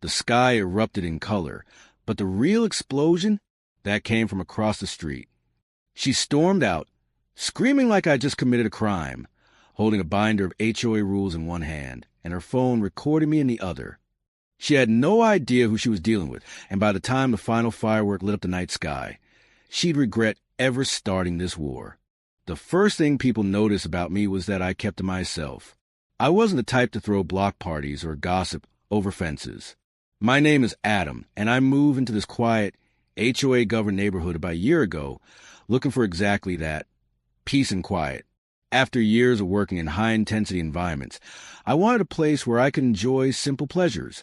The sky erupted in color, but the real explosion, that came from across the street. She stormed out, screaming like I just committed a crime, holding a binder of HOA rules in one hand and her phone recording me in the other. She had no idea who she was dealing with, and by the time the final firework lit up the night sky, she'd regret ever starting this war. The first thing people noticed about me was that I kept to myself. I wasn't the type to throw block parties or gossip over fences. My name is Adam, and I moved into this quiet, HOA-governed neighborhood about a year ago, looking for exactly that, peace and quiet. After years of working in high-intensity environments, I wanted a place where I could enjoy simple pleasures.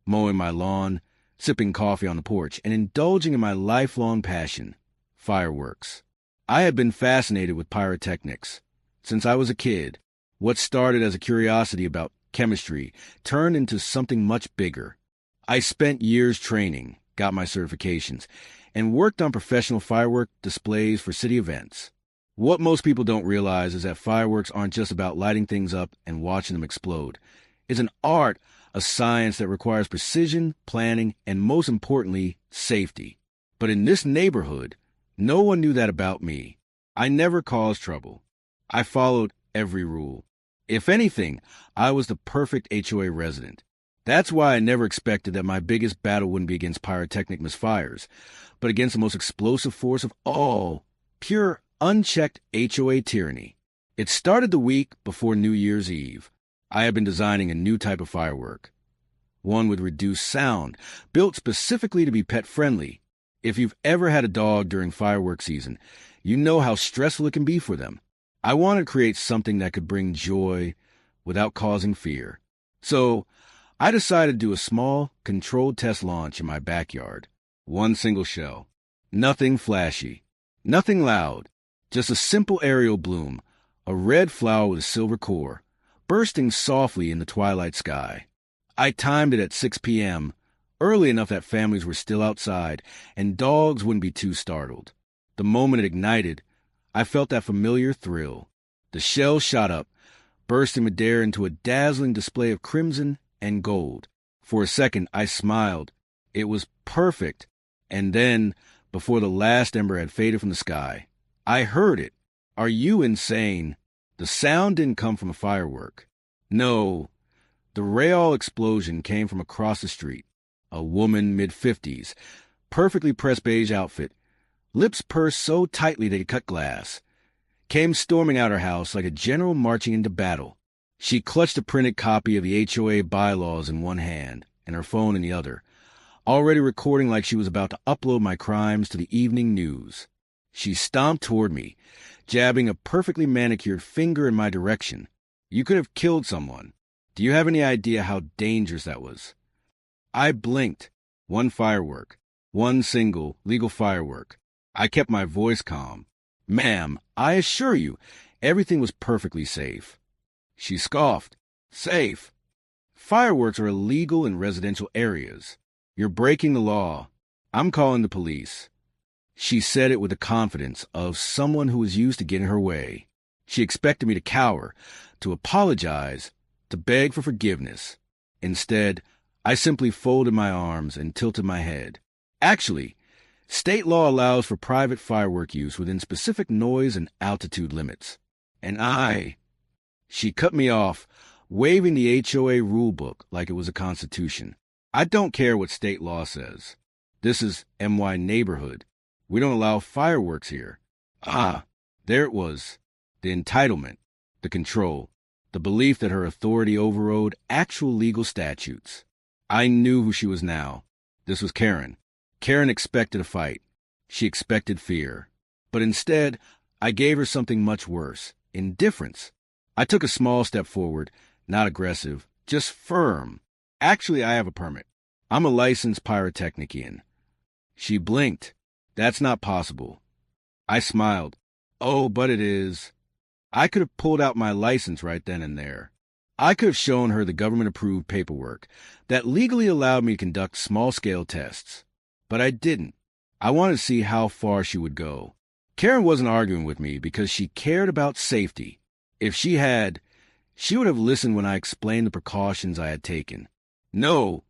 Mowing my lawn, sipping coffee on the porch, and indulging in my lifelong passion, fireworks. I had been fascinated with pyrotechnics. Since I was a kid, what started as a curiosity about chemistry turned into something much bigger. I spent years training, got my certifications, and worked on professional firework displays for city events. What most people don't realize is that fireworks aren't just about lighting things up and watching them explode. It's an art, a science that requires precision, planning, and most importantly, safety. But in this neighborhood, no one knew that about me. I never caused trouble. I followed every rule. If anything, I was the perfect HOA resident. That's why I never expected that my biggest battle wouldn't be against pyrotechnic misfires, but against the most explosive force of all, pure, unchecked HOA tyranny. It started the week before New Year's Eve. I had been designing a new type of firework, one with reduced sound, built specifically to be pet-friendly. If you've ever had a dog during fireworks season, you know how stressful it can be for them. I wanted to create something that could bring joy without causing fear. So I decided to do a small, controlled test launch in my backyard. One single shell. Nothing flashy. Nothing loud. Just a simple aerial bloom, a red flower with a silver core, bursting softly in the twilight sky. I timed it at 6 p.m., early enough that families were still outside and dogs wouldn't be too startled. The moment it ignited, I felt that familiar thrill. The shell shot up, bursting midair into a dazzling display of crimson and gold. For a second, I smiled. It was perfect. And then, before the last ember had faded from the sky, I heard it. Are you insane? The sound didn't come from a firework. No, the Rayol explosion came from across the street. A woman mid-50s, perfectly pressed beige outfit, lips pursed so tightly they cut glass, came storming out her house like a general marching into battle. She clutched a printed copy of the HOA bylaws in one hand and her phone in the other, already recording like she was about to upload my crimes to the evening news. She stomped toward me, jabbing a perfectly manicured finger in my direction. You could have killed someone. Do you have any idea how dangerous that was? I blinked. One firework. One single, legal firework. I kept my voice calm. Ma'am, I assure you, everything was perfectly safe. She scoffed. Safe? Fireworks are illegal in residential areas. You're breaking the law. I'm calling the police. She said it with the confidence of someone who was used to getting her way. She expected me to cower, to apologize, to beg for forgiveness. Instead, I simply folded my arms and tilted my head. Actually, state law allows for private firework use within specific noise and altitude limits. And She cut me off, waving the HOA rulebook like it was a constitution. I don't care what state law says. This is MY neighborhood. We don't allow fireworks here. There it was. The entitlement, the control, the belief that her authority overrode actual legal statutes. I knew who she was now. This was Karen. Karen expected a fight. She expected fear. But instead, I gave her something much worse, indifference. I took a small step forward, not aggressive, just firm. Actually, I have a permit. I'm a licensed pyrotechnician. She blinked. That's not possible. I smiled. Oh, but it is. I could have pulled out my license right then and there. I could have shown her the government-approved paperwork that legally allowed me to conduct small-scale tests. But I didn't. I wanted to see how far she would go. Karen wasn't arguing with me because she cared about safety. If she had, she would have listened when I explained the precautions I had taken. No,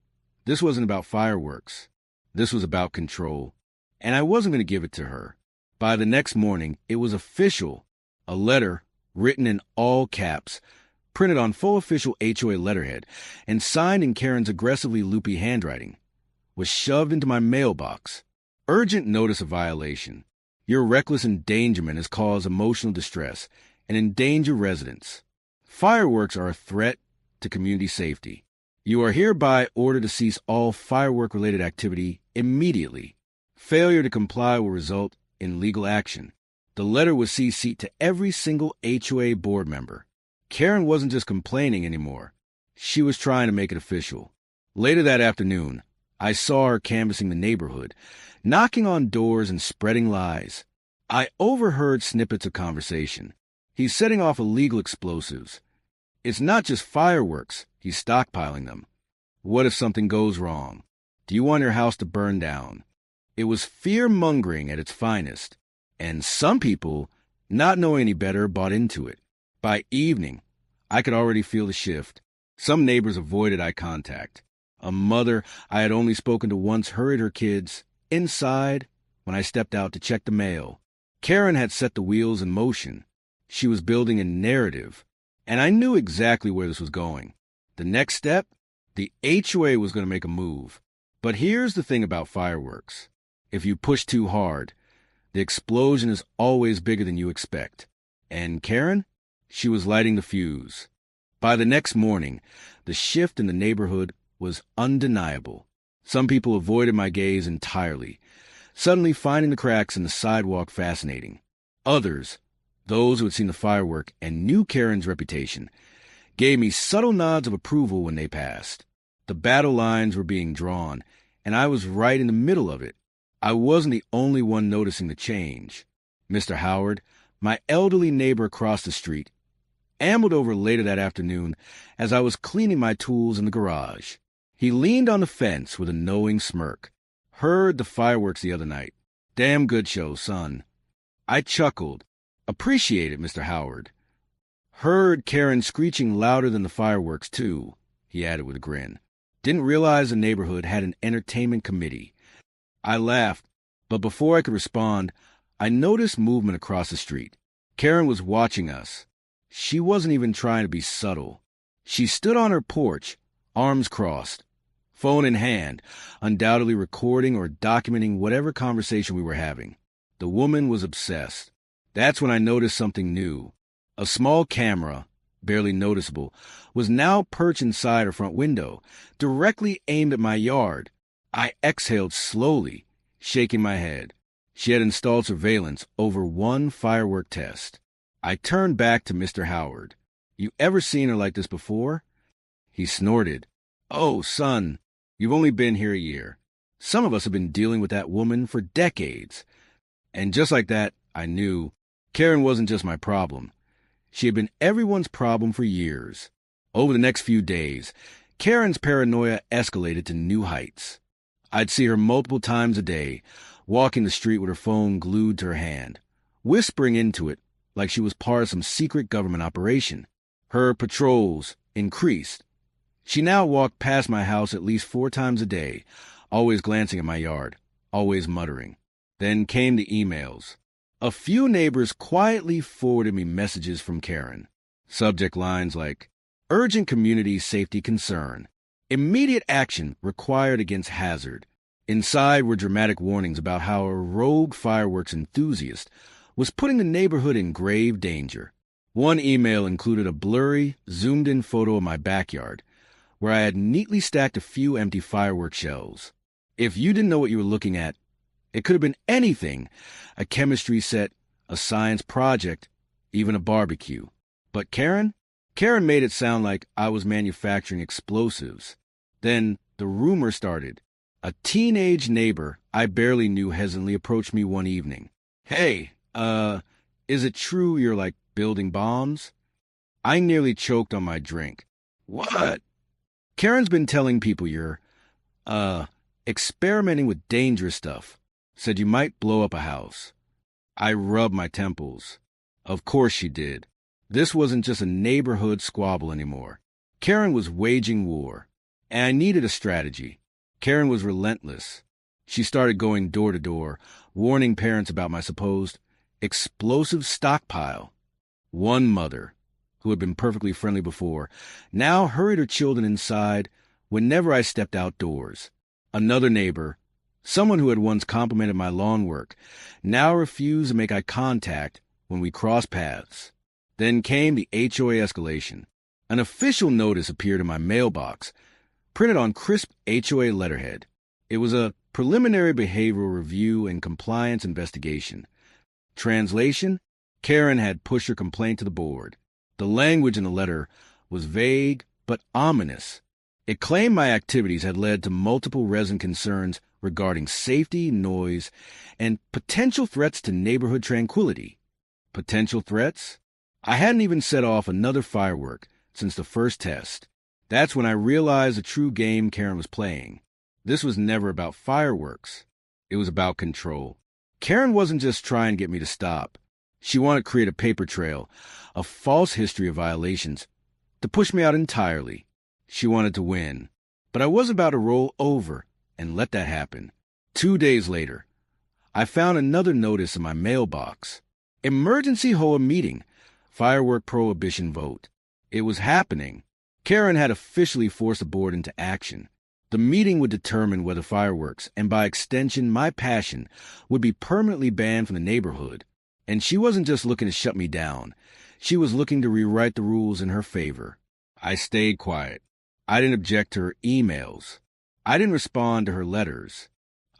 This wasn't about fireworks. This was about control. And I wasn't going to give it to her. By the next morning, it was official. A letter, written in all caps, printed on full official HOA letterhead, and signed in Karen's aggressively loopy handwriting, was shoved into my mailbox. Urgent notice of violation. Your reckless endangerment has caused emotional distress and endangered residents. Fireworks are a threat to community safety. You are hereby ordered to cease all firework-related activity immediately. Failure to comply will result in legal action. The letter was CC'd to every single HOA board member. Karen wasn't just complaining anymore. She was trying to make it official. Later that afternoon, I saw her canvassing the neighborhood, knocking on doors and spreading lies. I overheard snippets of conversation. He's setting off illegal explosives. It's not just fireworks. He's stockpiling them. What if something goes wrong? Do you want your house to burn down? It was fear-mongering at its finest. And some people, not knowing any better, bought into it. By evening, I could already feel the shift. Some neighbors avoided eye contact. A mother I had only spoken to once hurried her kids inside when I stepped out to check the mail. Karen had set the wheels in motion. She was building a narrative, and I knew exactly where this was going. The next step, the HOA was going to make a move. But here's the thing about fireworks. If you push too hard, the explosion is always bigger than you expect. And Karen? She was lighting the fuse. By the next morning, the shift in the neighborhood was undeniable. Some people avoided my gaze entirely, suddenly finding the cracks in the sidewalk fascinating. Others, those who had seen the firework and knew Karen's reputation, gave me subtle nods of approval when they passed. The battle lines were being drawn, and I was right in the middle of it. I wasn't the only one noticing the change. Mr. Howard, my elderly neighbor across the street, ambled over later that afternoon as I was cleaning my tools in the garage. He leaned on the fence with a knowing smirk. Heard the fireworks the other night. Damn good show, son. I chuckled. Appreciate it, Mr. Howard. Heard Karen screeching louder than the fireworks, too, he added with a grin. Didn't realize the neighborhood had an entertainment committee. I laughed, but before I could respond, I noticed movement across the street. Karen was watching us. She wasn't even trying to be subtle. She stood on her porch, arms crossed, phone in hand, undoubtedly recording or documenting whatever conversation we were having. The woman was obsessed. That's when I noticed something new. A small camera, barely noticeable, was now perched inside her front window, directly aimed at my yard. I exhaled slowly, shaking my head. She had installed surveillance over one firework test. I turned back to Mr. Howard. You ever seen her like this before? He snorted. Oh, son, you've only been here a year. Some of us have been dealing with that woman for decades. And just like that, I knew Karen wasn't just my problem. She had been everyone's problem for years. Over the next few days, Karen's paranoia escalated to new heights. I'd see her multiple times a day, walking the street with her phone glued to her hand, whispering into it like she was part of some secret government operation. Her patrols increased. She now walked past my house at least 4 times a day, always glancing at my yard, always muttering. Then came the emails. A few neighbors quietly forwarded me messages from Karen. Subject lines like, urgent community safety concern. Immediate action required against hazard. Inside were dramatic warnings about how a rogue fireworks enthusiast was putting the neighborhood in grave danger. One email included a blurry, zoomed-in photo of my backyard, where I had neatly stacked a few empty firework shells. If you didn't know what you were looking at, it could have been anything, a chemistry set, a science project, even a barbecue. But Karen made it sound like I was manufacturing explosives. Then the rumor started. A teenage neighbor I barely knew hesitantly approached me one evening. Hey, is it true you're like building bombs? I nearly choked on my drink. What? Karen's been telling people you're, experimenting with dangerous stuff. Said you might blow up a house. I rubbed my temples. Of course she did. This wasn't just a neighborhood squabble anymore. Karen was waging war, and I needed a strategy. Karen was relentless. She started going door to door, warning parents about my supposed explosive stockpile. One mother, who had been perfectly friendly before, now hurried her children inside whenever I stepped outdoors. Another neighbor, someone who had once complimented my lawn work, now refused to make eye contact when we crossed paths. Then came the HOA escalation. An official notice appeared in my mailbox, printed on crisp HOA letterhead. It was a preliminary behavioral review and compliance investigation. Translation: Karen had pushed her complaint to the board. The language in the letter was vague but ominous. It claimed my activities had led to multiple resident concerns regarding safety, noise, and potential threats to neighborhood tranquility. Potential threats? I hadn't even set off another firework since the first test. That's when I realized the true game Karen was playing. This was never about fireworks. It was about control. Karen wasn't just trying to get me to stop. She wanted to create a paper trail, a false history of violations, to push me out entirely. She wanted to win. But I was about to roll over and let that happen. 2 days later, I found another notice in my mailbox. Emergency HOA meeting, firework prohibition vote. It was happening. Karen had officially forced the board into action. The meeting would determine whether fireworks, and by extension my passion, would be permanently banned from the neighborhood. And she wasn't just looking to shut me down. She was looking to rewrite the rules in her favor. I stayed quiet. I didn't object to her emails. I didn't respond to her letters.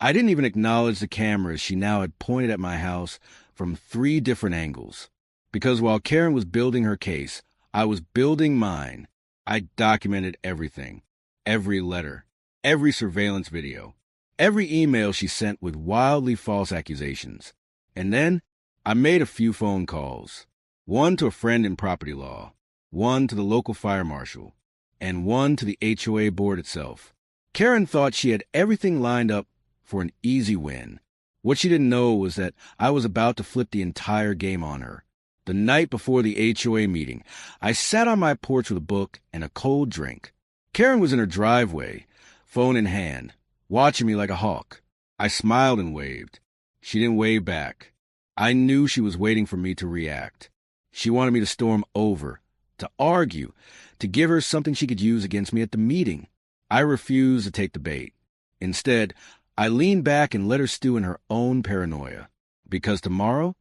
I didn't even acknowledge the cameras she now had pointed at my house from 3 different angles. Because while Karen was building her case, I was building mine. I documented everything. Every letter. Every surveillance video. Every email she sent with wildly false accusations. And then I made a few phone calls. One to a friend in property law. One to the local fire marshal. And one to the HOA board itself. Karen thought she had everything lined up for an easy win. What she didn't know was that I was about to flip the entire game on her. The night before the HOA meeting, I sat on my porch with a book and a cold drink. Karen was in her driveway, phone in hand, watching me like a hawk. I smiled and waved. She didn't wave back. I knew she was waiting for me to react. She wanted me to storm over, to argue, to give her something she could use against me at the meeting. I refused to take the bait. Instead, I leaned back and let her stew in her own paranoia. Because tomorrow,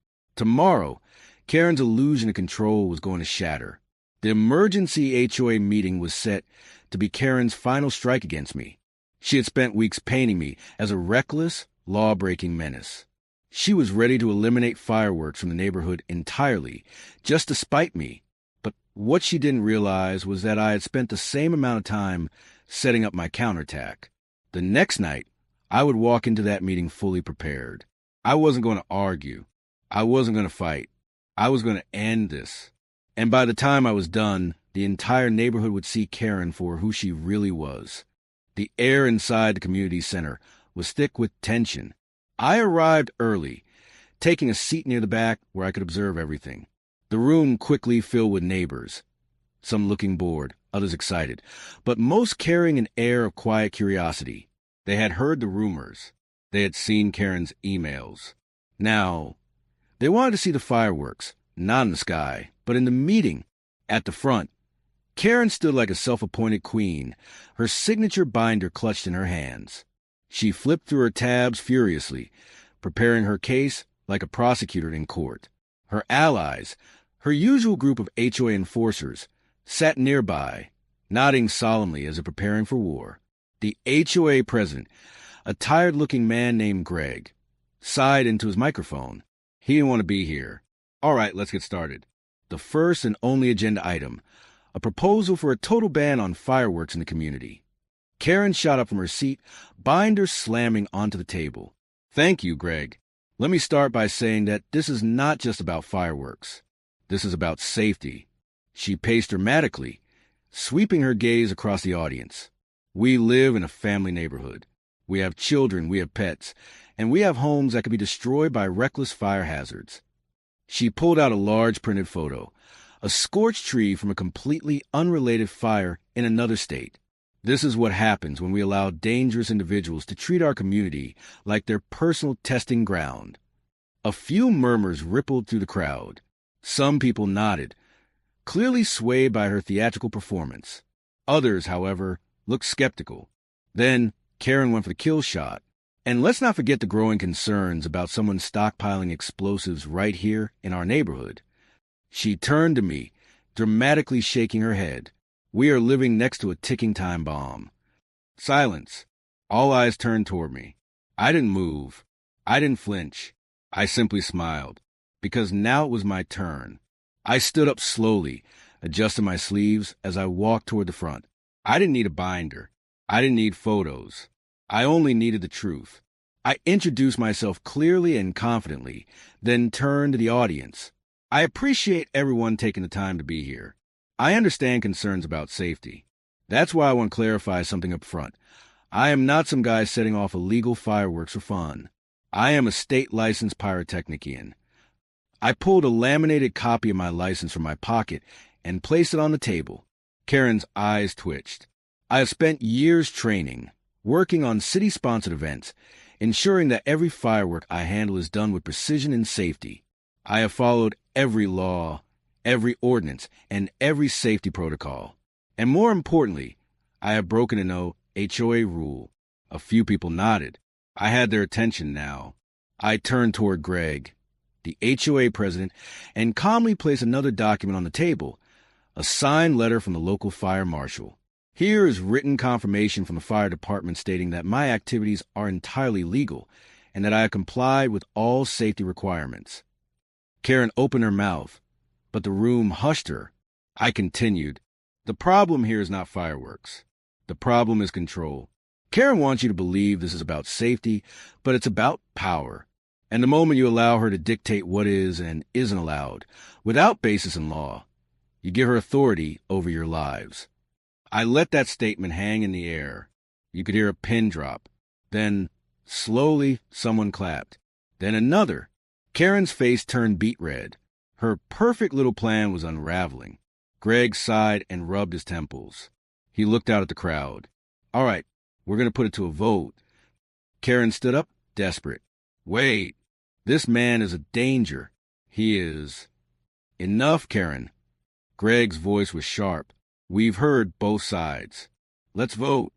Karen's illusion of control was going to shatter. The emergency HOA meeting was set to be Karen's final strike against me. She had spent weeks painting me as a reckless, law-breaking menace. She was ready to eliminate fireworks from the neighborhood entirely, just to spite me. But what she didn't realize was that I had spent the same amount of time setting up my counterattack. The next night, I would walk into that meeting fully prepared. I wasn't going to argue. I wasn't going to fight. I was going to end this. And by the time I was done, the entire neighborhood would see Karen for who she really was. The air inside the community center was thick with tension. I arrived early, taking a seat near the back where I could observe everything. The room quickly filled with neighbors, some looking bored, others excited, but most carrying an air of quiet curiosity. They had heard the rumors. They had seen Karen's emails. Now, they wanted to see the fireworks, not in the sky, but in the meeting. At the front, Karen stood like a self-appointed queen, her signature binder clutched in her hands. She flipped through her tabs furiously, preparing her case like a prosecutor in court. Her allies, her usual group of HOA enforcers, sat nearby, nodding solemnly as if preparing for war. The HOA president, a tired-looking man named Greg, sighed into his microphone. He didn't want to be here. All right, let's get started. The first and only agenda item, a proposal for a total ban on fireworks in the community. Karen shot up from her seat, binder slamming onto the table. Thank you, Greg. Let me start by saying that this is not just about fireworks. This is about safety. She paced dramatically, sweeping her gaze across the audience. We live in a family neighborhood. We have children, we have pets, and we have homes that could be destroyed by reckless fire hazards. She pulled out a large printed photo, a scorched tree from a completely unrelated fire in another state. This is what happens when we allow dangerous individuals to treat our community like their personal testing ground. A few murmurs rippled through the crowd. Some people nodded, clearly swayed by her theatrical performance. Others, however, looked skeptical. Then Karen went for the kill shot. And let's not forget the growing concerns about someone stockpiling explosives right here in our neighborhood. She turned to me, dramatically shaking her head. We are living next to a ticking time bomb. Silence. All eyes turned toward me. I didn't move. I didn't flinch. I simply smiled, because now it was my turn. I stood up slowly, adjusting my sleeves as I walked toward the front. I didn't need a binder. I didn't need photos. I only needed the truth. I introduced myself clearly and confidently, then turned to the audience. I appreciate everyone taking the time to be here. I understand concerns about safety. That's why I want to clarify something up front. I am not some guy setting off illegal fireworks for fun. I am a state-licensed pyrotechnician. I pulled a laminated copy of my license from my pocket and placed it on the table. Karen's eyes twitched. I have spent years training, working on city-sponsored events, ensuring that every firework I handle is done with precision and safety. I have followed every law, every ordinance, and every safety protocol. And more importantly, I have broken no HOA rule. A few people nodded. I had their attention now. I turned toward Greg, the HOA president, and calmly placed another document on the table, a signed letter from the local fire marshal. Here is written confirmation from the fire department stating that my activities are entirely legal and that I have complied with all safety requirements. Karen opened her mouth, but the room hushed her. I continued, the problem here is not fireworks. The problem is control. Karen wants you to believe this is about safety, but it's about power. And the moment you allow her to dictate what is and isn't allowed, without basis in law, you give her authority over your lives. I let that statement hang in the air. You could hear a pin drop. Then, slowly, someone clapped. Then another. Karen's face turned beet red. Her perfect little plan was unraveling. Greg sighed and rubbed his temples. He looked out at the crowd. All right, we're going to put it to a vote. Karen stood up, desperate. Wait, this man is a danger. He is. Enough, Karen. Greg's voice was sharp. We've heard both sides. Let's vote.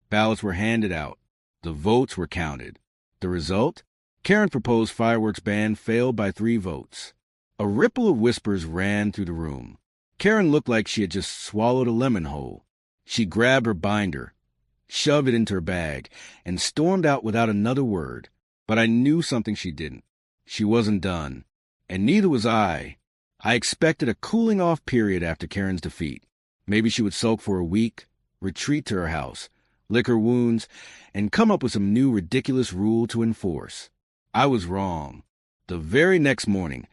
Ballots were handed out. The votes were counted. The result? Karen's proposed fireworks ban failed by 3 votes. A ripple of whispers ran through the room. Karen looked like she had just swallowed a lemon whole. She grabbed her binder, shoved it into her bag, and stormed out without another word. But I knew something she didn't. She wasn't done. And neither was I. I expected a cooling-off period after Karen's defeat. Maybe she would sulk for a week, retreat to her house, lick her wounds, and come up with some new ridiculous rule to enforce. I was wrong. The very next morning,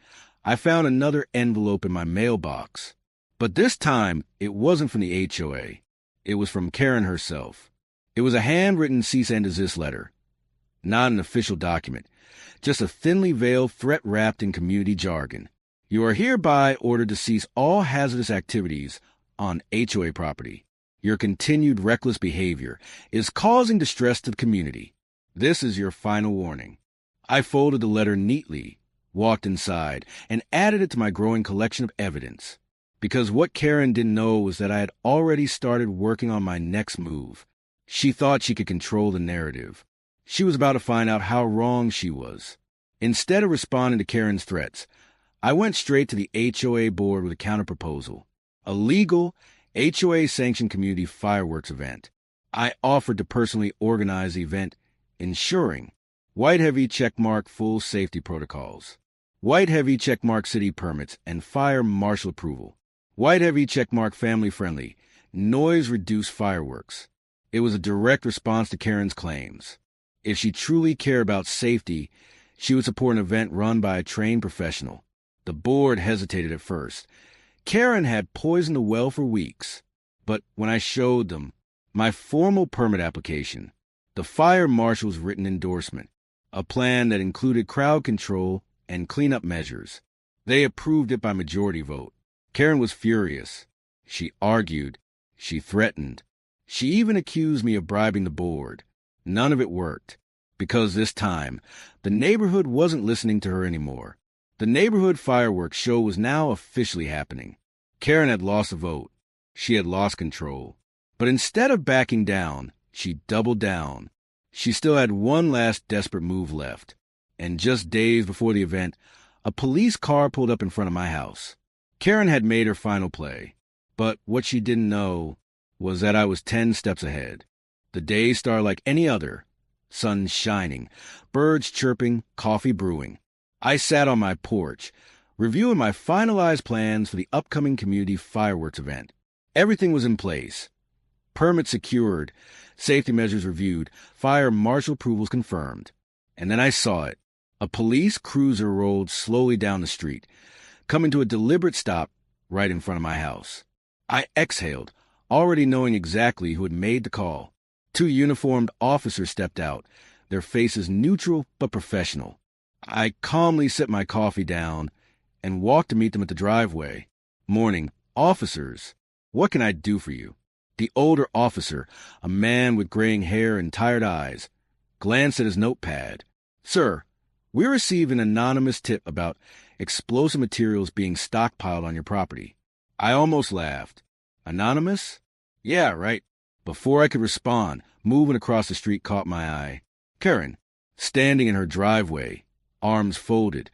I found another envelope in my mailbox. But this time, it wasn't from the HOA. It was from Karen herself. It was a handwritten cease and desist letter. Not an official document, just a thinly veiled threat wrapped in community jargon. You are hereby ordered to cease all hazardous activities on HOA property. Your continued reckless behavior is causing distress to the community. This is your final warning. I folded the letter neatly, walked inside, and added it to my growing collection of evidence. Because what Karen didn't know was that I had already started working on my next move. She thought she could control the narrative. She was about to find out how wrong she was. Instead of responding to Karen's threats, I went straight to the HOA board with a counterproposal. A legal, HOA-sanctioned community fireworks event. I offered to personally organize the event, ensuring white heavy checkmark full safety protocols, white heavy checkmark city permits and fire marshal approval, white heavy checkmark family-friendly, noise-reduced fireworks. It was a direct response to Karen's claims. If she truly cared about safety, she would support an event run by a trained professional. The board hesitated at first. Karen had poisoned the well for weeks. But when I showed them my formal permit application, the fire marshal's written endorsement, a plan that included crowd control and cleanup measures, they approved it by majority vote. Karen was furious. She argued. She threatened. She even accused me of bribing the board. None of it worked, because this time, the neighborhood wasn't listening to her anymore. The neighborhood fireworks show was now officially happening. Karen had lost a vote. She had lost control. But instead of backing down, she doubled down. She still had one last desperate move left. And just days before the event, a police car pulled up in front of my house. Karen had made her final play. But what she didn't know was that I was 10 steps ahead. The day started like any other. Sun shining, birds chirping, coffee brewing. I sat on my porch, reviewing my finalized plans for the upcoming community fireworks event. Everything was in place. Permits secured, safety measures reviewed, fire marshal approvals confirmed. And then I saw it. A police cruiser rolled slowly down the street, coming to a deliberate stop right in front of my house. I exhaled, already knowing exactly who had made the call. 2 uniformed officers stepped out, their faces neutral but professional. I calmly set my coffee down and walked to meet them at the driveway. "Morning, officers. What can I do for you?" The older officer, a man with graying hair and tired eyes, glanced at his notepad. "Sir, we received an anonymous tip about explosive materials being stockpiled on your property." I almost laughed. "Anonymous?" "Yeah, right." Before I could respond, moving across the street caught my eye. Karen, standing in her driveway, arms folded,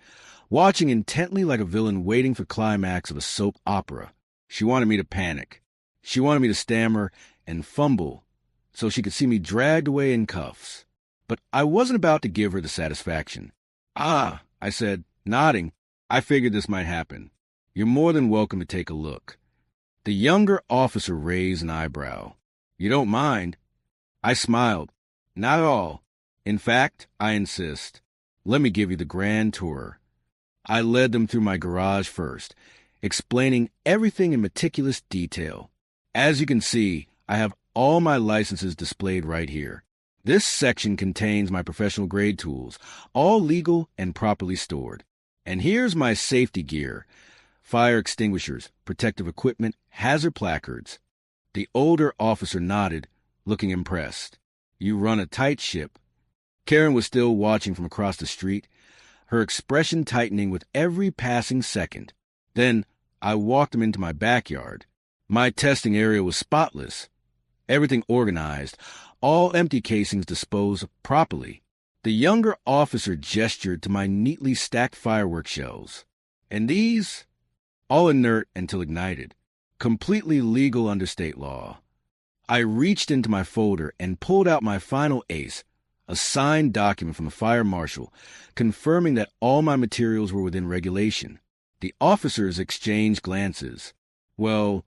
watching intently like a villain waiting for climax of a soap opera. She wanted me to panic. She wanted me to stammer and fumble so she could see me dragged away in cuffs. But I wasn't about to give her the satisfaction. "Ah," I said, nodding. "I figured this might happen. You're more than welcome to take a look." The younger officer raised an eyebrow. "You don't mind?" I smiled. "Not at all. In fact, I insist. Let me give you the grand tour." I led them through my garage first, explaining everything in meticulous detail. As you can see, I have all my licenses displayed right here. This section contains my professional grade tools, all legal and properly stored. And here's my safety gear: fire extinguishers, protective equipment, hazard placards. The older officer nodded, looking impressed. "You run a tight ship." Karen was still watching from across the street, her expression tightening with every passing second. Then I walked them into my backyard. My testing area was spotless, everything organized, all empty casings disposed properly. The younger officer gestured to my neatly stacked fireworks shells. "And these?" "All inert until ignited. Completely legal under state law." I reached into my folder and pulled out my final ace, a signed document from the fire marshal, confirming that all my materials were within regulation. The officers exchanged glances. Well,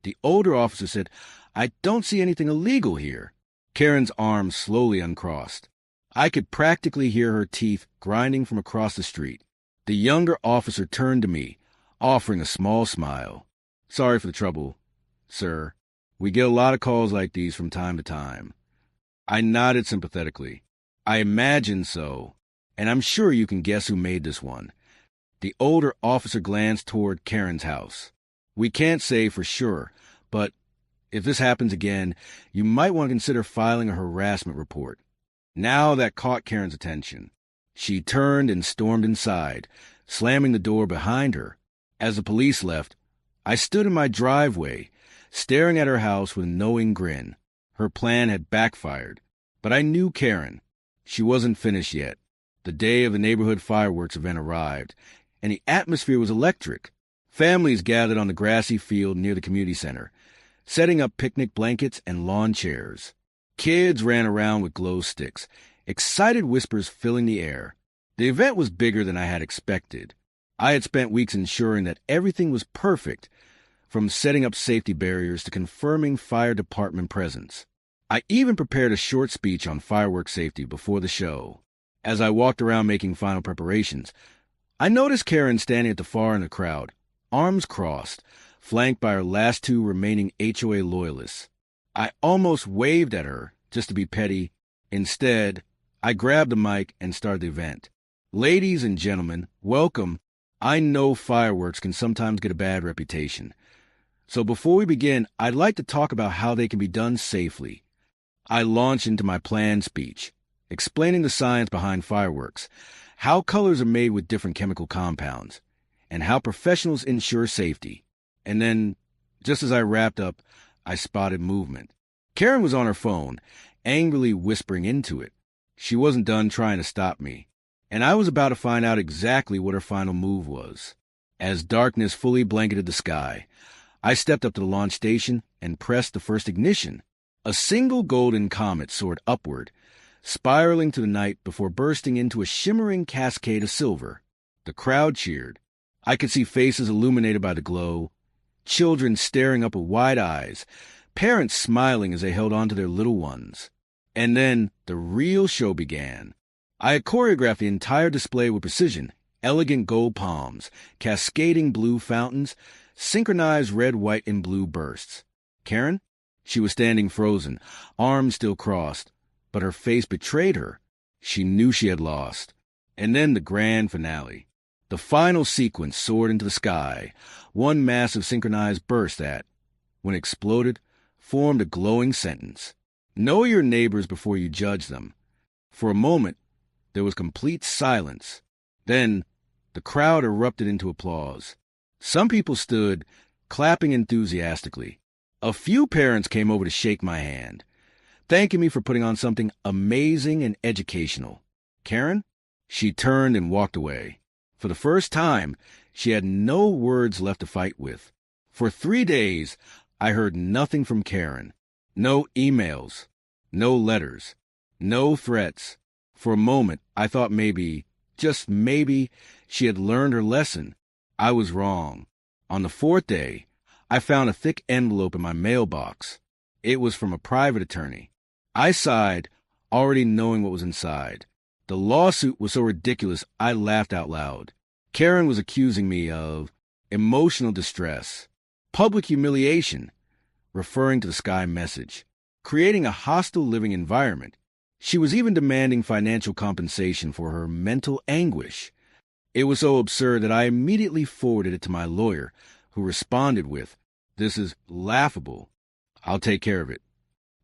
the older officer said, "I don't see anything illegal here." Karen's arms slowly uncrossed. I could practically hear her teeth grinding from across the street. The younger officer turned to me, offering a small smile. "Sorry for the trouble, sir. We get a lot of calls like these from time to time." I nodded sympathetically. "I imagine so, and I'm sure you can guess who made this one." The older officer glanced toward Karen's house. "We can't say for sure, but if this happens again, you might want to consider filing a harassment report." Now that caught Karen's attention. She turned and stormed inside, slamming the door behind her. As the police left, I stood in my driveway, staring at her house with a knowing grin. Her plan had backfired, but I knew Karen. She wasn't finished yet. The day of the neighborhood fireworks event arrived, and the atmosphere was electric. Families gathered on the grassy field near the community center, setting up picnic blankets and lawn chairs. Kids ran around with glow sticks, excited whispers filling the air. The event was bigger than I had expected. I had spent weeks ensuring that everything was perfect, from setting up safety barriers to confirming fire department presence. I even prepared a short speech on fireworks safety before the show. As I walked around making final preparations, I noticed Karen standing at the far end of the crowd, arms crossed, flanked by her last 2 remaining HOA loyalists. I almost waved at her, just to be petty. Instead, I grabbed the mic and started the event. "Ladies and gentlemen, welcome. I know fireworks can sometimes get a bad reputation, So before we begin, I'd like to talk about how they can be done safely. I launch into my planned speech, explaining the science behind fireworks, how colors are made with different chemical compounds, and how professionals ensure safety. And then, just as I wrapped up, I spotted movement. Karen was on her phone, angrily whispering into it. She wasn't done trying to stop me, and I was about to find out exactly what her final move was. As darkness fully blanketed the sky, I stepped up to the launch station and pressed the first ignition. A single golden comet soared upward, spiraling to the night before bursting into a shimmering cascade of silver. The crowd cheered. I could see faces illuminated by the glow, children staring up with wide eyes, parents smiling as they held on to their little ones. And then the real show began. I had choreographed the entire display with precision: elegant gold palms, cascading blue fountains, synchronized red, white, and blue bursts. Karen? She was standing frozen, arms still crossed, but her face betrayed her. She knew she had lost. And then the grand finale. The final sequence soared into the sky, one massive synchronized burst that, when exploded, formed a glowing sentence. Know your neighbors before you judge them. For a moment, there was complete silence. Then, the crowd erupted into applause. Some people stood, clapping enthusiastically. A few parents came over to shake my hand, thanking me for putting on something amazing and educational. Karen? She turned and walked away. For the first time, she had no words left to fight with. For 3 days, I heard nothing from Karen. No emails, no letters, no threats. For a moment, I thought maybe, just maybe, she had learned her lesson. I was wrong. On the 4th day, I found a thick envelope in my mailbox. It was from a private attorney. I sighed, already knowing what was inside. The lawsuit was so ridiculous, I laughed out loud. Karen was accusing me of emotional distress, public humiliation, referring to the Sky message, creating a hostile living environment. She was even demanding financial compensation for her mental anguish. It was so absurd that I immediately forwarded it to my lawyer, who responded with, "This is laughable. I'll take care of it."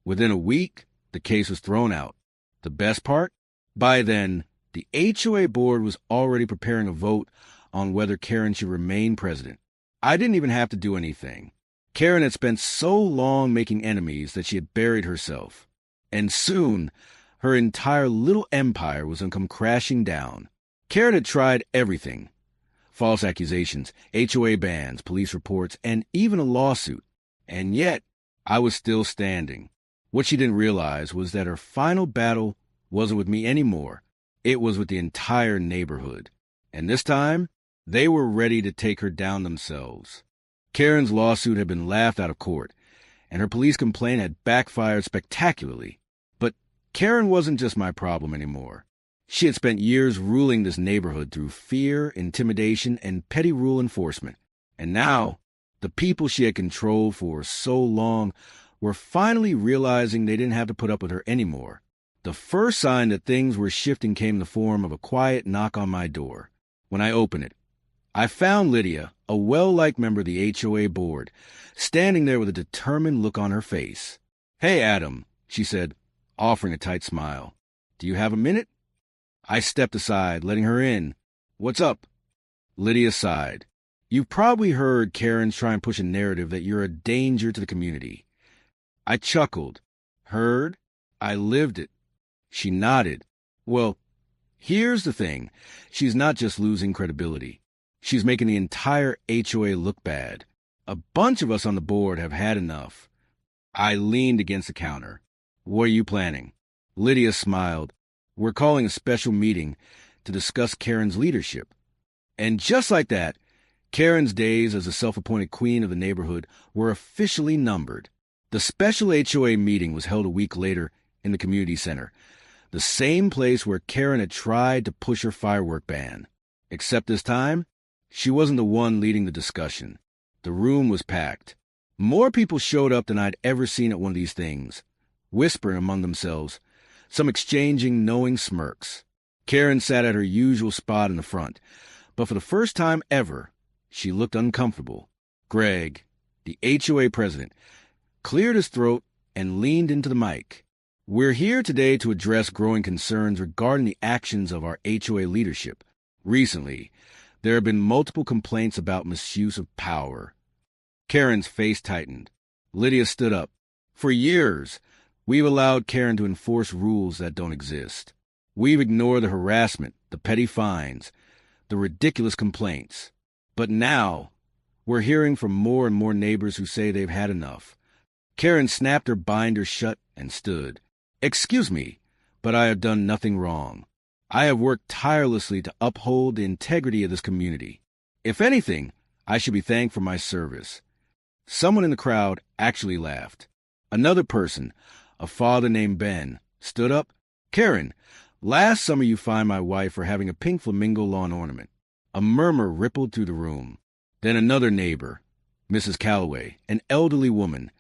Within a week, the case was thrown out. The best part? By then, the HOA board was already preparing a vote on whether Karen should remain president. I didn't even have to do anything. Karen had spent so long making enemies that she had buried herself. And soon, her entire little empire was going to come crashing down. Karen had tried everything. False accusations, HOA bans, police reports, and even a lawsuit. And yet, I was still standing. What she didn't realize was that her final battle wasn't with me anymore. It was with the entire neighborhood. And this time, they were ready to take her down themselves. Karen's lawsuit had been laughed out of court, and her police complaint had backfired spectacularly. But Karen wasn't just my problem anymore. She had spent years ruling this neighborhood through fear, intimidation, and petty rule enforcement. And now, the people she had controlled for so long were finally realizing they didn't have to put up with her anymore. The first sign that things were shifting came in the form of a quiet knock on my door. When I opened it, I found Lydia, a well-liked member of the HOA board, standing there with a determined look on her face. "Hey, Adam," she said, offering a tight smile. "Do you have a minute?" I stepped aside, letting her in. "What's up?" Lydia sighed. "You've probably heard Karen's try and push a narrative that you're a danger to the community." I chuckled. "Heard? I lived it." She nodded. "Well, here's the thing. She's not just losing credibility. She's making the entire HOA look bad. A bunch of us on the board have had enough." I leaned against the counter. "What are you planning?" Lydia smiled. "We're calling a special meeting to discuss Karen's leadership." And just like that, Karen's days as the self-appointed queen of the neighborhood were officially numbered. The special HOA meeting was held a week later in the community center, the same place where Karen had tried to push her firework ban. Except this time, she wasn't the one leading the discussion. The room was packed. More people showed up than I'd ever seen at one of these things, whispering among themselves, some exchanging knowing smirks. Karen sat at her usual spot in the front, but for the first time ever, she looked uncomfortable. "Greg," the HOA president, cleared his throat and leaned into the mic. We're here today to address growing concerns regarding the actions of our HOA leadership. Recently, there have been multiple complaints about misuse of power. Karen's face tightened. Lydia stood up. For years, we've allowed Karen to enforce rules that don't exist. We've ignored the harassment, the petty fines, the ridiculous complaints. But now, we're hearing from more and more neighbors who say they've had enough. Karen snapped her binder shut and stood. Excuse me, but I have done nothing wrong. I have worked tirelessly to uphold the integrity of this community. If anything, I should be thanked for my service. Someone in the crowd actually laughed. Another person, a father named Ben, stood up. Karen, last summer you fined my wife for having a pink flamingo lawn ornament. A murmur rippled through the room. Then another neighbor, Mrs. Calloway, an elderly woman,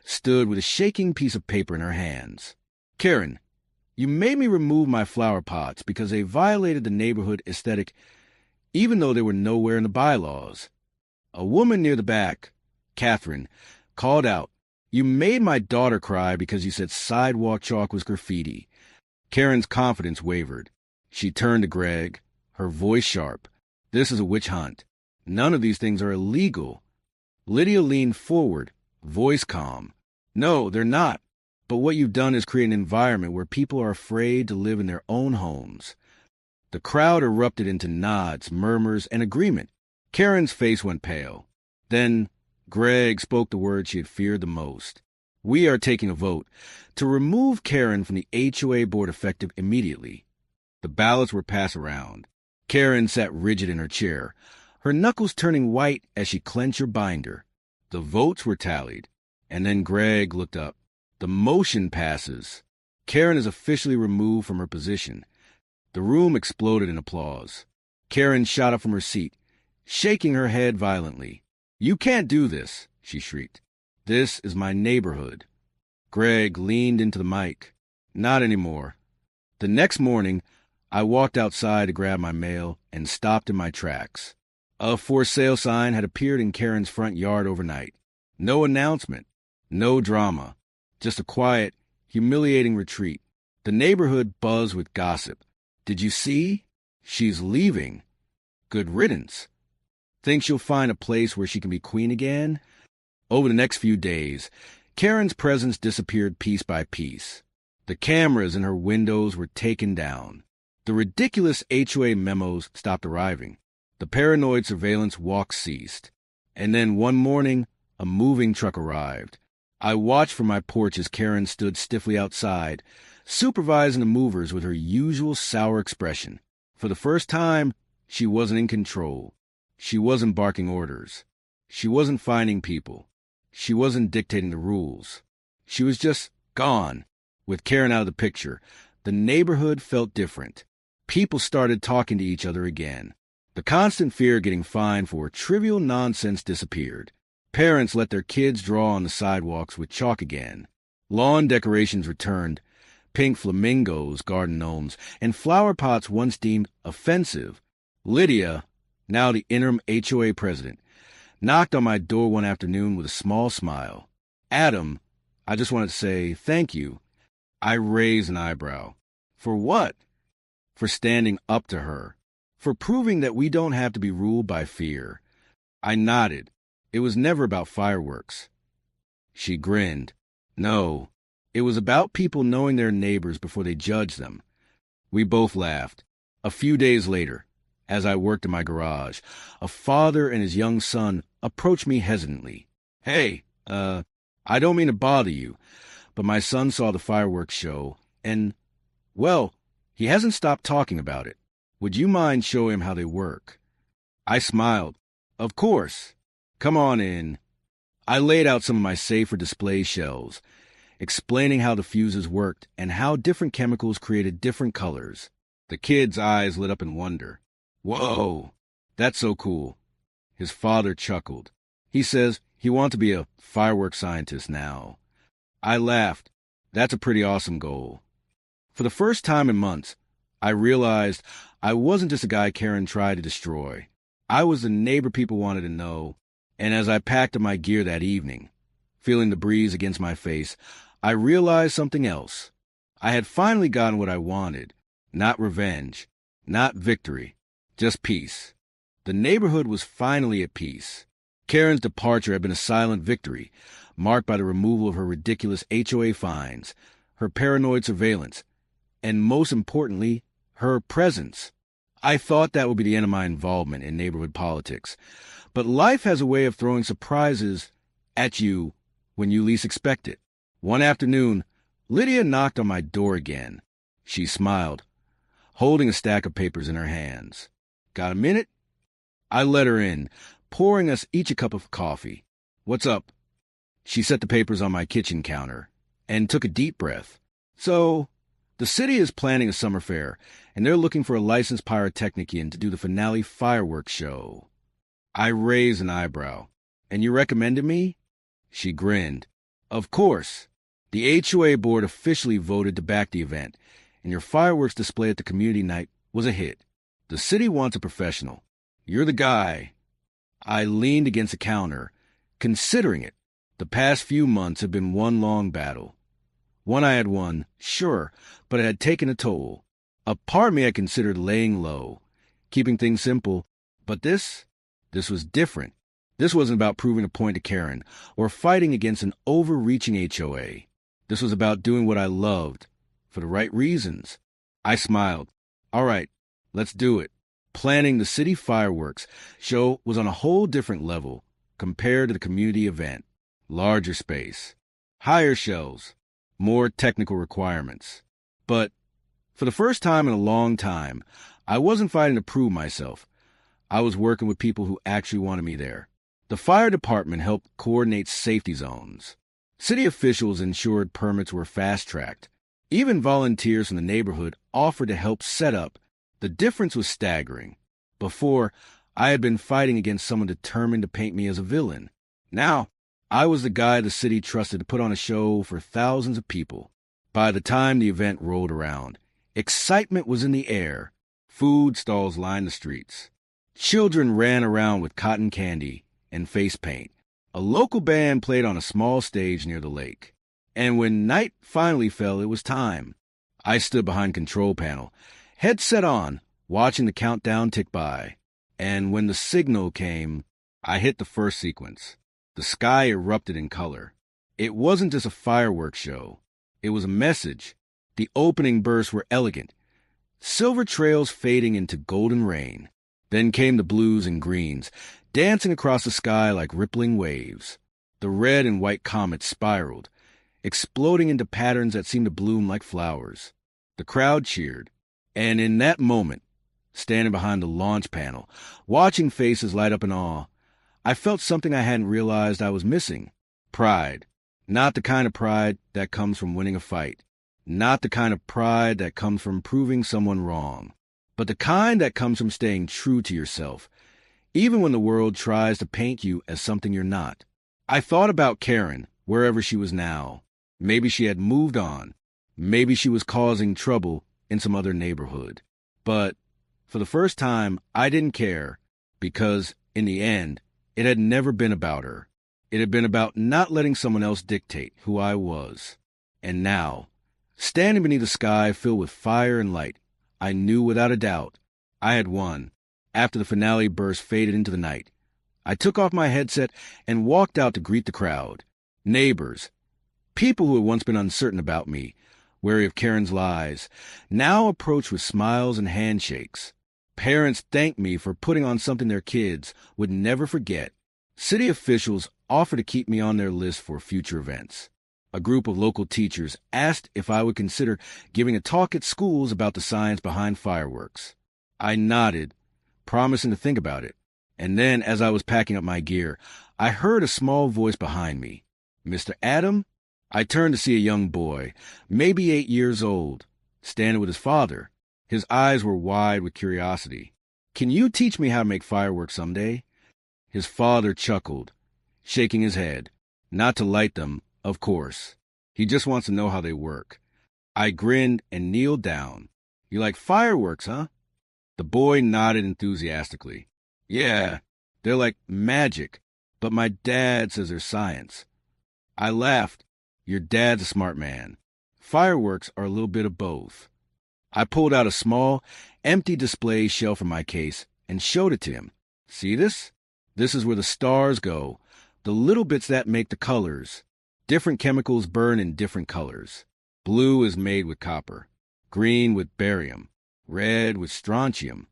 stood with a shaking piece of paper in her hands. Karen, you made me remove my flower pots because they violated the neighborhood aesthetic, even though they were nowhere in the bylaws. A woman near the back, Catherine, called out, You made my daughter cry because you said sidewalk chalk was graffiti. Karen's confidence wavered. She turned to Greg, her voice sharp. This is a witch hunt. None of these things are illegal. Lydia leaned forward, voice calm. No, they're not. But what you've done is create an environment where people are afraid to live in their own homes. The crowd erupted into nods, murmurs, and agreement. Karen's face went pale. Then Greg spoke the word she had feared the most. We are taking a vote to remove Karen from the HOA board effective immediately. The ballots were passed around. Karen sat rigid in her chair, her knuckles turning white as she clenched her binder. The votes were tallied, and then Greg looked up. The motion passes. Karen is officially removed from her position. The room exploded in applause. Karen shot up from her seat, shaking her head violently. You can't do this, she shrieked. This is my neighborhood. Greg leaned into the mic. Not anymore. The next morning, I walked outside to grab my mail and stopped in my tracks. A for sale sign had appeared in Karen's front yard overnight. No announcement, no drama. Just a quiet, humiliating retreat. The neighborhood buzzed with gossip. Did you see? She's leaving. Good riddance. Think she'll find a place where she can be queen again? Over the next few days, Karen's presence disappeared piece by piece. The cameras in her windows were taken down. The ridiculous HOA memos stopped arriving. The paranoid surveillance walks ceased. And then one morning, a moving truck arrived. I watched from my porch as Karen stood stiffly outside, supervising the movers with her usual sour expression. For the first time, she wasn't in control. She wasn't barking orders. She wasn't finding people. She wasn't dictating the rules. She was just gone. With Karen out of the picture, the neighborhood felt different. People started talking to each other again. The constant fear of getting fined for trivial nonsense disappeared. Parents let their kids draw on the sidewalks with chalk again. Lawn decorations returned. Pink flamingos, garden gnomes, and flower pots once deemed offensive. Lydia, now the interim HOA president, knocked on my door one afternoon with a small smile. Adam, I just wanted to say thank you. I raised an eyebrow. For what? For standing up to her. For proving that we don't have to be ruled by fear. I nodded. It was never about fireworks. She grinned. No, it was about people knowing their neighbors before they judged them. We both laughed. A few days later, as I worked in my garage, a father and his young son approached me hesitantly. Hey, I don't mean to bother you, but my son saw the fireworks show, and, well, he hasn't stopped talking about it. Would you mind showing him how they work? I smiled. Of course. Come on in. I laid out some of my safer display shelves, explaining how the fuses worked and how different chemicals created different colors. The kid's eyes lit up in wonder. Whoa, that's so cool. His father chuckled. He says he wants to be a fireworks scientist now. I laughed. That's a pretty awesome goal. For the first time in months, I realized I wasn't just a guy Karen tried to destroy. I was the neighbor people wanted to know. And as I packed up my gear that evening, feeling the breeze against my face, I realized something else. I had finally gotten what I wanted. Not revenge, not victory, just peace. The neighborhood was finally at peace. Karen's departure had been a silent victory, marked by the removal of her ridiculous HOA fines, her paranoid surveillance, and most importantly, her presence. I thought that would be the end of my involvement in neighborhood politics. But life has a way of throwing surprises at you when you least expect it. One afternoon, Lydia knocked on my door again. She smiled, holding a stack of papers in her hands. "Got a minute?" I let her in, pouring us each a cup of coffee. "What's up?" She set the papers on my kitchen counter and took a deep breath. "So, the city is planning a summer fair, and they're looking for a licensed pyrotechnician to do the finale fireworks show." I raised an eyebrow. "And you recommended me?" She grinned. "Of course. The HOA board officially voted to back the event, and your fireworks display at the community night was a hit. The city wants a professional. You're the guy." I leaned against the counter, considering it. The past few months had been one long battle. One I had won, sure, but it had taken a toll. A part of me had considered laying low, keeping things simple, but this was different. This wasn't about proving a point to Karen or fighting against an overreaching HOA. This was about doing what I loved, for the right reasons. I smiled. "All right, let's do it." Planning the city fireworks show was on a whole different level compared to the community event. Larger space, higher shelves, more technical requirements. But for the first time in a long time, I wasn't fighting to prove myself. I was working with people who actually wanted me there. The fire department helped coordinate safety zones. City officials ensured permits were fast-tracked. Even volunteers from the neighborhood offered to help set up. The difference was staggering. Before, I had been fighting against someone determined to paint me as a villain. Now, I was the guy the city trusted to put on a show for thousands of people. By the time the event rolled around, excitement was in the air. Food stalls lined the streets. Children ran around with cotton candy and face paint. A local band played on a small stage near the lake. And when night finally fell, it was time. I stood behind control panel, headset on, watching the countdown tick by. And when the signal came, I hit the first sequence. The sky erupted in color. It wasn't just a fireworks show. It was a message. The opening bursts were elegant. Silver trails fading into golden rain. Then came the blues and greens, dancing across the sky like rippling waves. The red and white comets spiraled, exploding into patterns that seemed to bloom like flowers. The crowd cheered. And in that moment, standing behind the launch panel, watching faces light up in awe, I felt something I hadn't realized I was missing. Pride. Not the kind of pride that comes from winning a fight. Not the kind of pride that comes from proving someone wrong. But the kind that comes from staying true to yourself, even when the world tries to paint you as something you're not. I thought about Karen, wherever she was now. Maybe she had moved on. Maybe she was causing trouble in some other neighborhood. But for the first time, I didn't care, because, in the end, it had never been about her. It had been about not letting someone else dictate who I was. And now, standing beneath a sky filled with fire and light, I knew without a doubt I had won. After the finale burst faded into the night, I took off my headset and walked out to greet the crowd. Neighbors, people who had once been uncertain about me, wary of Karen's lies, now approached with smiles and handshakes. Parents thanked me for putting on something their kids would never forget. City officials offered to keep me on their list for future events. A group of local teachers asked if I would consider giving a talk at schools about the science behind fireworks. I nodded, promising to think about it. And then, as I was packing up my gear, I heard a small voice behind me. "Mr. Adam?" I turned to see a young boy, maybe 8 years old, standing with his father. His eyes were wide with curiosity. "Can you teach me how to make fireworks someday?" His father chuckled, shaking his head. "Not to light them, of course. He just wants to know how they work." I grinned and kneeled down. "You like fireworks, huh?" The boy nodded enthusiastically. "Yeah, they're like magic, but my dad says there's science. I laughed. Your dad's a smart man. Fireworks are a little bit of both. I pulled out a small, empty display shelf from my case and showed it to him. See this? This is where the stars go, the little bits that make the colors. Different chemicals burn in different colors. Blue is made with copper, green with barium, red with strontium.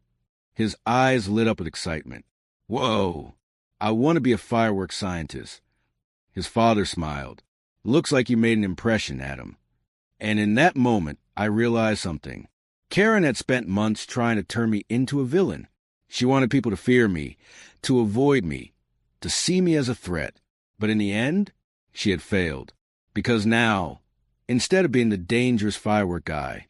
His eyes lit up with excitement. Whoa! I want to be a fireworks scientist. His father smiled. Looks like you made an impression, Adam. And in that moment, I realized something. Karen had spent months trying to turn me into a villain. She wanted people to fear me, to avoid me, to see me as a threat. But in the end, she had failed. Because now, instead of being the dangerous firework guy,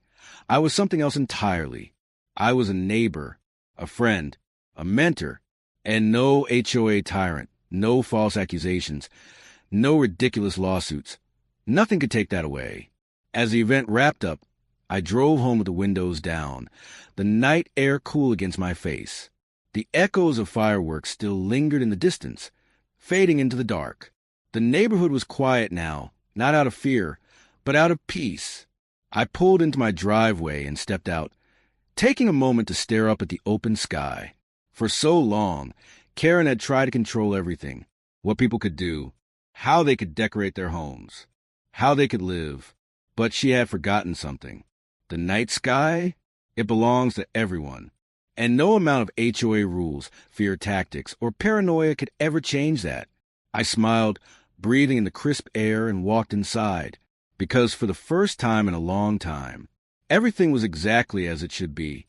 I was something else entirely. I was a neighbor, a friend, a mentor, and no HOA tyrant, no false accusations, no ridiculous lawsuits. Nothing could take that away. As the event wrapped up, I drove home with the windows down, the night air cool against my face. The echoes of fireworks still lingered in the distance, fading into the dark. The neighborhood was quiet now, not out of fear, but out of peace. I pulled into my driveway and stepped out, taking a moment to stare up at the open sky. For so long, Karen had tried to control everything, what people could do, how they could decorate their homes, how they could live. But she had forgotten something. The night sky? It belongs to everyone. And no amount of HOA rules, fear tactics, or paranoia could ever change that. I smiled, breathing in the crisp air, and walked inside. Because for the first time in a long time, everything was exactly as it should be.